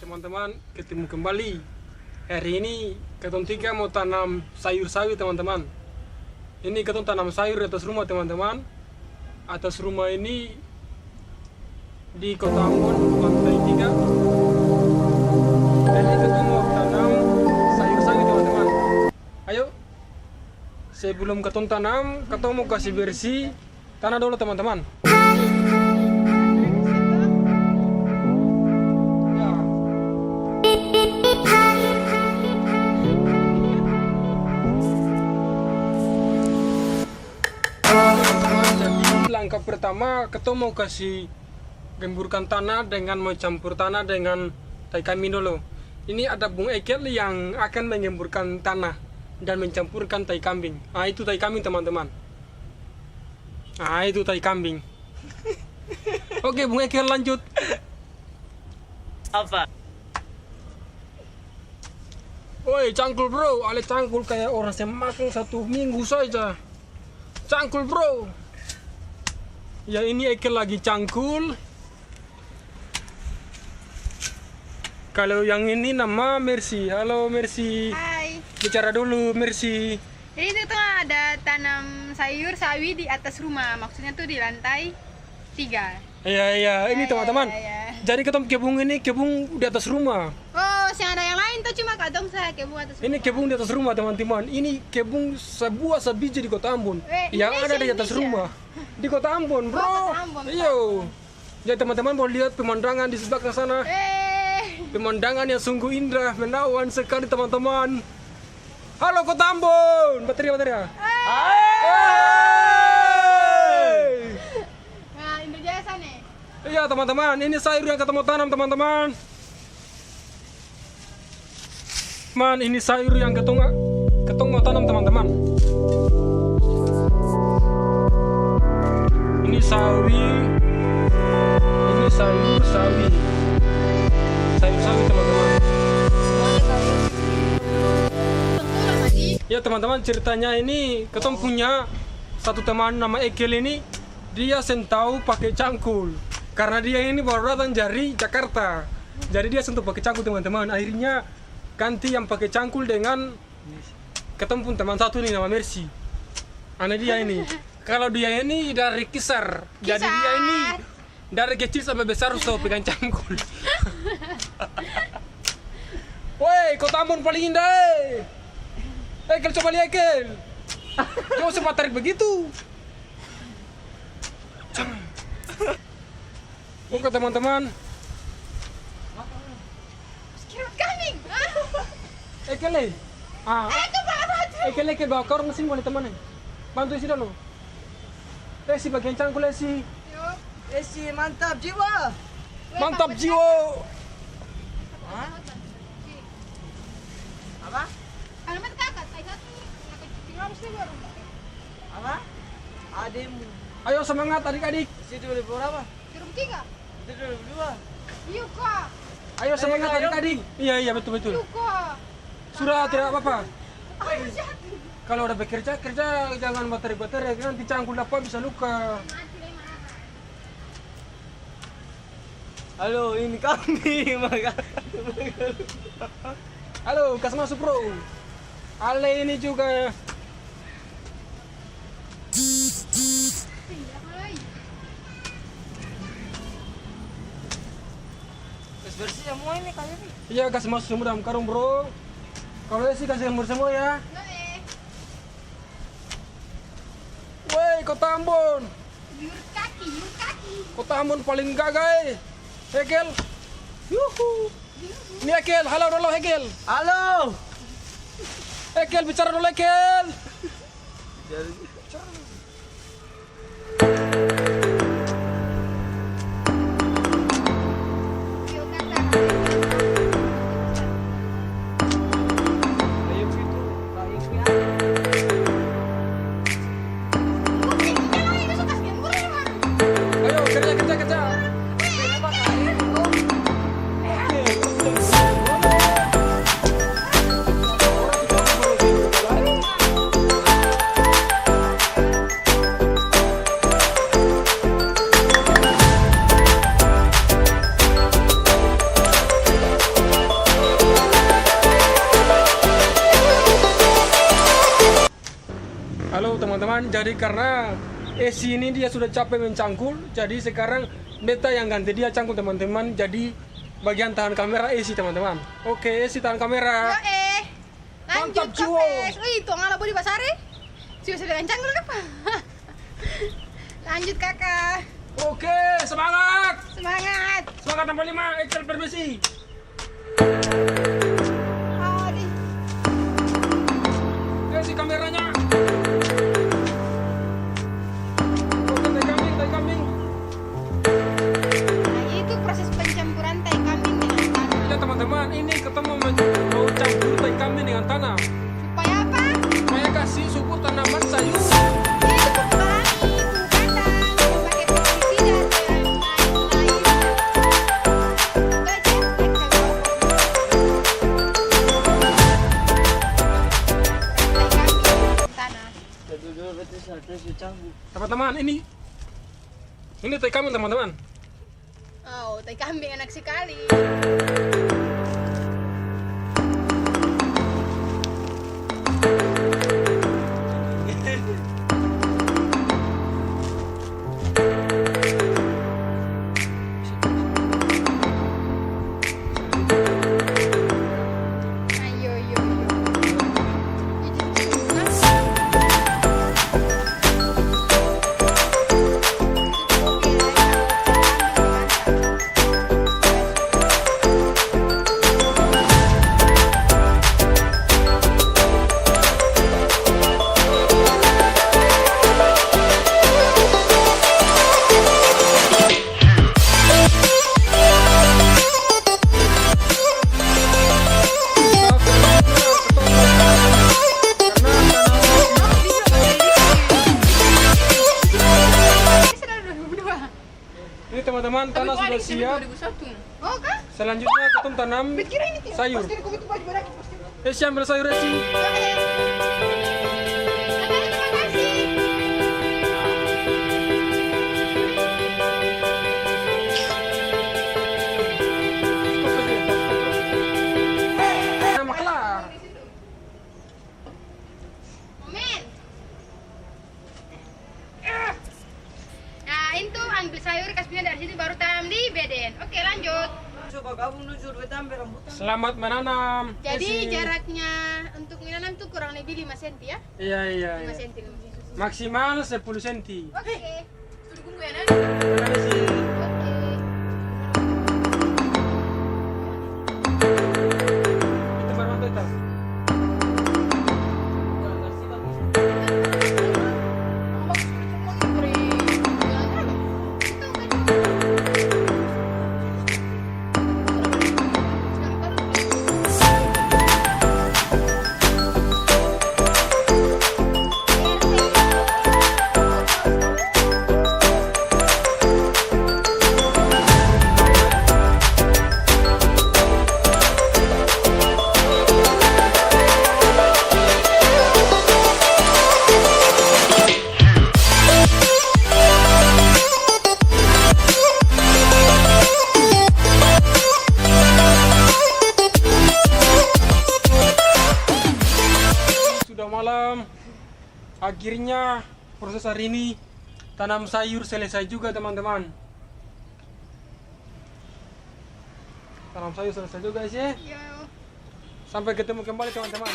Teman-teman, ketemu kembali. Hari ini ketong tiga mau tanam sayur sawi teman-teman. Ini ketong tanam sayur di atas rumah teman-teman. Atas rumah ini di Kota Ambon, lantai 3. Jadi ketong mau tanam sayur sawi teman-teman. Ayo, sebelum ketong tanam, ketong mau kasih bersih tanah dulu teman-teman. Langkah pertama, kita mau kasih gemburkan tanah dengan mencampur tanah dengan tai kambing dulu. Ini ada Bung Ekel yang akan menggemburkan tanah dan mencampurkan tai kambing. Ah, itu tai kambing teman-teman. Ah, itu tai kambing. Oke, Bung Ekel lanjut. Apa? Woi, cangkul bro, ale cangkul kayak orang semakan 1 minggu saja. Cangkul bro. Ya ini Ekel lagi cangkul. Kalau yang ini nama Mercy. Halo Mercy. Hai. Bicara dulu Mercy. Jadi itu tuh ada tanam sayur sawi di atas rumah. Maksudnya tuh di lantai 3. Iya, ini teman-teman. Ya. Jadi ketemu kebun ini kebun di atas rumah. Oh, yang ada yang lain tuh cuma kadang saya kebun atas rumah. Ini kebun di atas rumah teman-teman. Ini kebun sebuah sebiji di Kota Ambon. Yang ada di atas rumah. Di Kota Ambon, bro. Kota Ambon. Iya. Jadi teman-teman mau lihat pemandangan di sebelah sana. Pemandangan yang sungguh indah, menawan sekali teman-teman. Halo Kota Ambon, bateria. Nah, Indra Jasa nih. Iya teman-teman, ini sayur yang kita mau tanam teman-teman. Ini sayur yang ketong mau tanam teman-teman. Ini sawi. Ini sayur sawi. Sayur sawi teman-teman. Ya teman-teman, ceritanya ini ketong punya satu teman nama Ekel ini. Dia sentau pakai cangkul. Karena dia ini baru datang dari Jakarta. Jadi dia sentuh pakai cangkul teman-teman. Akhirnya ganti yang pakai cangkul dengan ketemu pun teman satu nih nama Mercy. Aneh dia ini. Kalau dia ini dari kisar. Jadi dia ini dari kecil sampai besar sudah pegang cangkul. Woi, Kota Ambon paling indah. Ekel, coba lihat Ekel. Jangan sempat tarik begitu. Oke teman-teman. Kambing. Ekel nih. Ekel bawa korong sini boleh teman. Bantu isi dulu. Esi bagian cangkul Esi. Esi mantap jiwa. Mantap jiwa. Apa? Alamat kakak, saya satu. Harus baru. Apa? Ademu. Ayo semangat adik-adik. Isi 2000 berapa? 3. Itu 2002. Iya kak. Ayo semangat adik-adik. Iya betul. Iya kak. Sudah tidak apa-apa. Kalau udah bekerja jangan baterai nanti cangkul apa bisa luka. Halo, ini kambing. Halo, kasih masuk bro. Ale ini juga. Bersih semua ini kali ini. Iya, kasih masuk semua dalam karung bro. Kalau sih kasih semur semua ya. Woi, Kota Ambon. Yur kaki. Kota Ambon paling gagah. Ekel. Yuhu. Ini Ekel, halo dulu Ekel. Halo. Ekel bicara dulu Ekel. Ayo kerja. Halo teman-teman, jadi karena Esi ini dia sudah capek mencangkul, jadi sekarang beta yang ganti dia cangkul teman-teman. Jadi bagian tahan kamera Esi teman-teman. Oke, Esi tahan kamera. Lanjut Mantap, Cio. kapes. Wih, tuang ala bodi basare. Cio sudah kencang dulu apa? Lanjut kakak. Oke, semangat. Semangat. Semangat tambah 5, Excel permisi. Adi. Esi kameranya. Oke, tai kambing. Nah, itu proses pencampuran tai kambing dengan tanah. Ya teman-teman, ini ketemu mau campur tai kambing dengan tanah. Supaya apa? Supaya kasih subur tanaman sayur. Itu pelangi, kandang, pakai pestisida dan lain-lain. Tanah. Dulu berarti satu si canggu. Teman-teman, ini tai kambing teman-teman. Oh, tai kambing enak sekali. Ayo, yo, yo. Ini teman-teman, tanah sudah siap. 2001. Oh, kah? Selanjutnya kita tanam Kira ini Tio. sayur. Pasti aku itu baju beraki, pasti. Esi ambil sayur Esi. Oke. Terima kasih. Nama kelar. Momen. Nah, itu ambil sayur kasihnya dari situ baru tanam di beden. Oke, lanjut. Coba kamu nujur duit ambil rambutan. Selamat menanam. Jadi Esi. jaraknya untuk menanam tuh kurang lebih 5 cm ya. Iya. 5 cm. 5 cm. Maksimal 10 cm. Oke. Tunggu ya, Nan. Terima kasih. Oke. Itu baru beta. Sudah malam. Akhirnya proses hari ini tanam sayur selesai juga teman-teman. Tanam sayur selesai juga sih. Yo. Sampai ketemu kembali teman-teman.